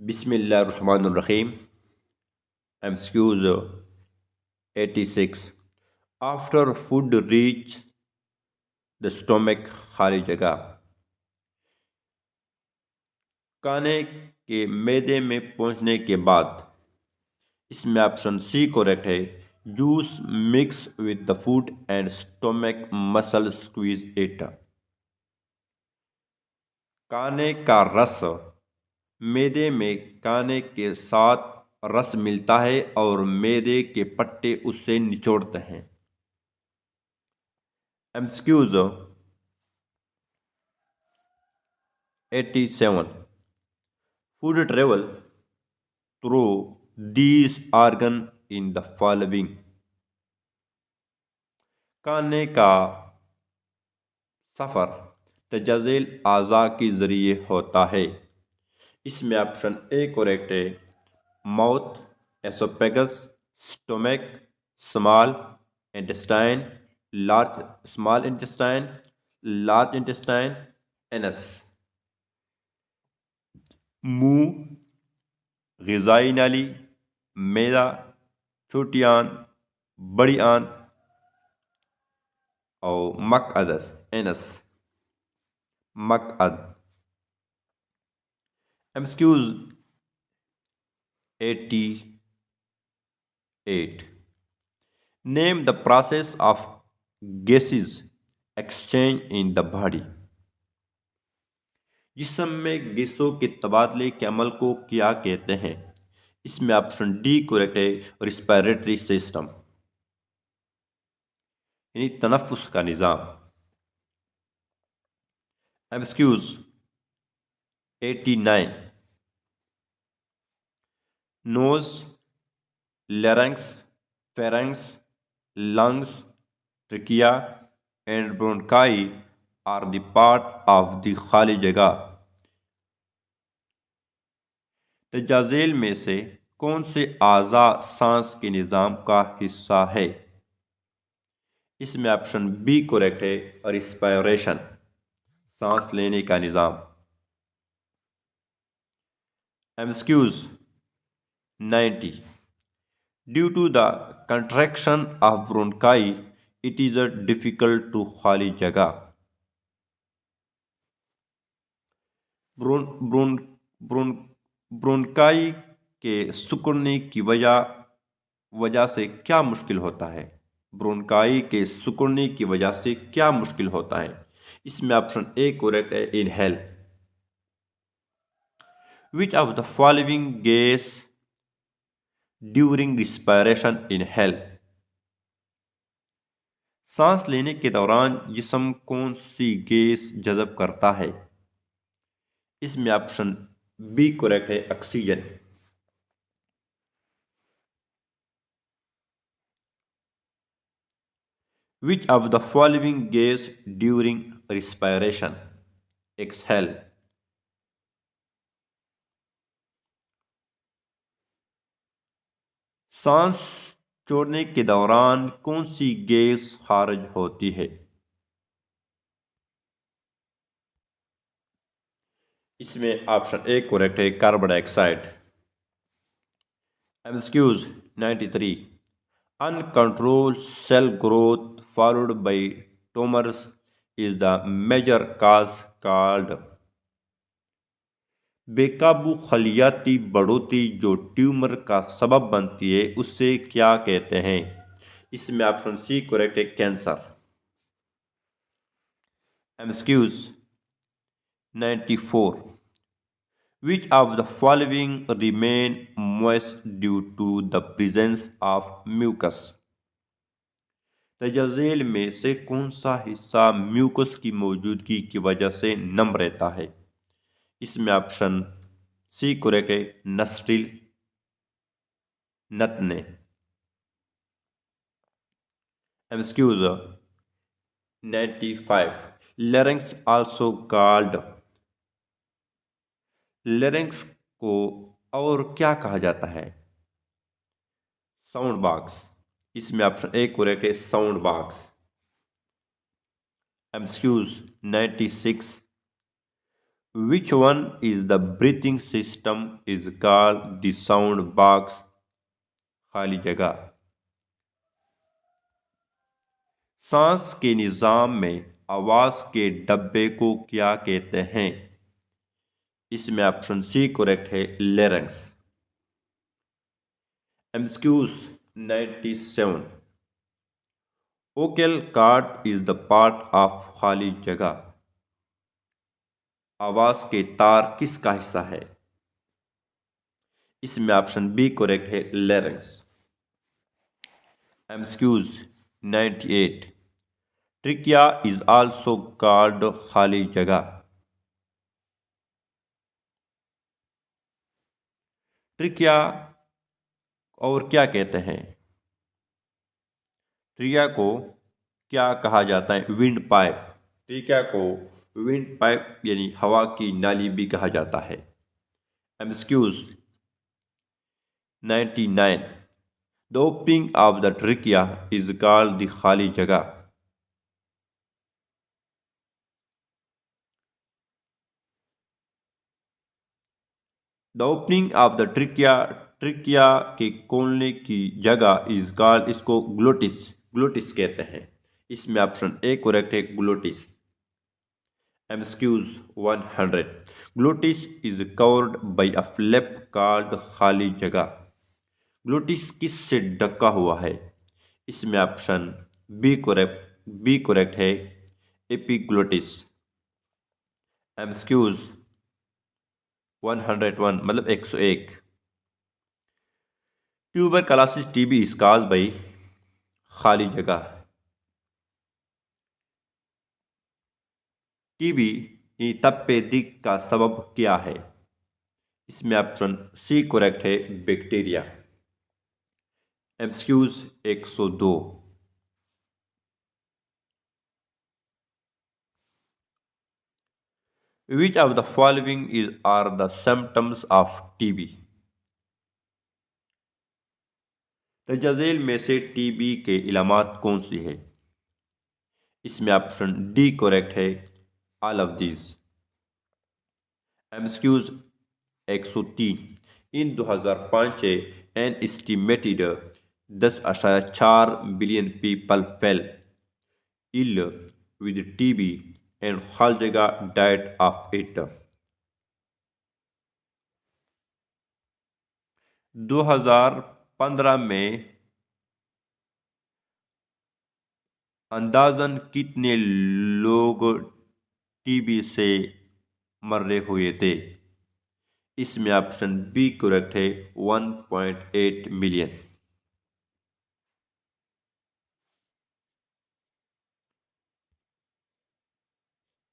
Bismillahirrahmanirrahim. MCQs 86. After food reach the stomach, खाली जगह खाने के मैदे में पहुंचने के बाद, इसमें ऑप्शन सी करेक्ट है। Juice mix with the food and stomach muscle squeeze it. खाने का रस मैदे में खाने के साथ रस मिलता है और मैदे के पट्टे उससे निचोड़ते हैं। MCQs 87. Food travel through these organ in the following. खाने का सफ़र तजाज़िल आज़ा के ज़रिए होता है। इसमें ऑप्शन ए करेक्ट है। Mouth, oesophagus, stomach, small intestine, small intestine, large intestine, anus. मुंह, ग़िज़ाई नाली, मैदा, छोटी आंत, बड़ी आंत और मकअदस एनस मकअद। MCQs 88. Name the process of gases exchange in the body. जिस्म में गैसों के तबादले के अमल को क्या कहते हैं? इसमें ऑप्शन डी करेक्ट है। रिस्पायरेटरी सिस्टम यानी तनफ्फुस का निज़ाम। MCQs 89. Nose, larynx, pharynx, lungs, trachea and bronchi are the part of the खाली जगह। तजाज़ेल में से कौन से आज़ा सांस के निज़ाम का हिस्सा है? इसमें ऑप्शन बी करेक्ट है। रिस्पायरेशन सांस लेने का निज़ाम। MCQs 90. Due to the contraction of bronchi, it is a difficult to खाली जगह। ब्रोंकाई के सिकुड़ने की वजह से क्या मुश्किल होता है? ब्रोंकाई के सिकुड़ने की वजह से क्या मुश्किल होता है? इसमें ऑप्शन ए करेक्ट है। Inhale. Which of the following gas during respiration inhale. सांस लेने के दौरान जिस्म कौन सी गैस जज़ब करता है? इसमें ऑप्शन बी करेक्ट है। Oxygen. Which of the following gas during respiration? Exhale. सांस छोड़ने के दौरान कौन सी गैस खारिज होती है? इसमें ऑप्शन ए करेक्ट है। Carbon dioxide. MCQs 93. Uncontrolled cell growth followed by tumors is the major cause called। बेकाबू खलियाती बढ़ोतरी जो ट्यूमर का सबब बनती है उससे क्या कहते हैं? इसमें ऑप्शन सी करेक्ट है। Cancer. MCQs 94. Which of the following remain moist due to the presence of mucus? तजाज़ेल में से कौन सा हिस्सा म्यूकस की मौजूदगी की वजह से नम रहता है? इसमें ऑप्शन सी करेक्ट है। नस्टिल नतने। MCQs 95. Larynx also called। larynx को और क्या कहा जाता है? Sound box. इसमें ऑप्शन ए करेक्ट है। Sound box. MCQs 96. Which one is the breathing system is called the sound box? खाली जगह। सांस के निज़ाम में आवाज़ के डब्बे को क्या कहते हैं? इसमें ऑप्शन सी करेक्ट है, larynx. MCQs 97। Vocal cord is the part of खाली जगह। आवाज़ के तार किसका हिस्सा है? इसमें ऑप्शन बी करेक्ट है, larynx. MCQs 98। Trachea is also called खाली जगह। ट्रिकिया और क्या कहते हैं? ट्रिकिया को क्या कहा जाता है? Wind pipe. ट्रिकिया को विंड पाइप यानी हवा की नाली भी कहा जाता है। MCQs 99। The opening of the trachea is called the खाली जगह। The opening of the trachea, trachea के खोलने की जगह इज कॉल्ड, इसको ग्लोटिस, ग्लोटिस कहते हैं। इसमें ऑप्शन ए करेक्ट है, glottis. MCQs 100। Glottis is covered by a flap called खाली जगह। ग्लोटिस किस से ढका हुआ है? इसमें ऑप्शन बी करेक्ट है, एपिग्लोटिस। एमसीक्यूज 101 मतलब 101। Tuberculosis TB is caused by खाली जगह। टीबी तपेदिक का सबब क्या है? इसमें ऑप्शन सी करेक्ट है, bacteria. MCQs 102। Which of the following is are the symptoms of TB? तजाज़ेल में से टीबी के इलामात कौन सी है? इसमें ऑप्शन डी करेक्ट है, all of these. MCQs 103। In 2005 an estimated 10.4 billion people fell ill with TB and हर जगह डाइट ऑफ इट। 2015 में अंदाजन कितने लोग टीबी से मर हुए थे? इसमें ऑप्शन बी करेक्ट है, 1.8 मिलियन।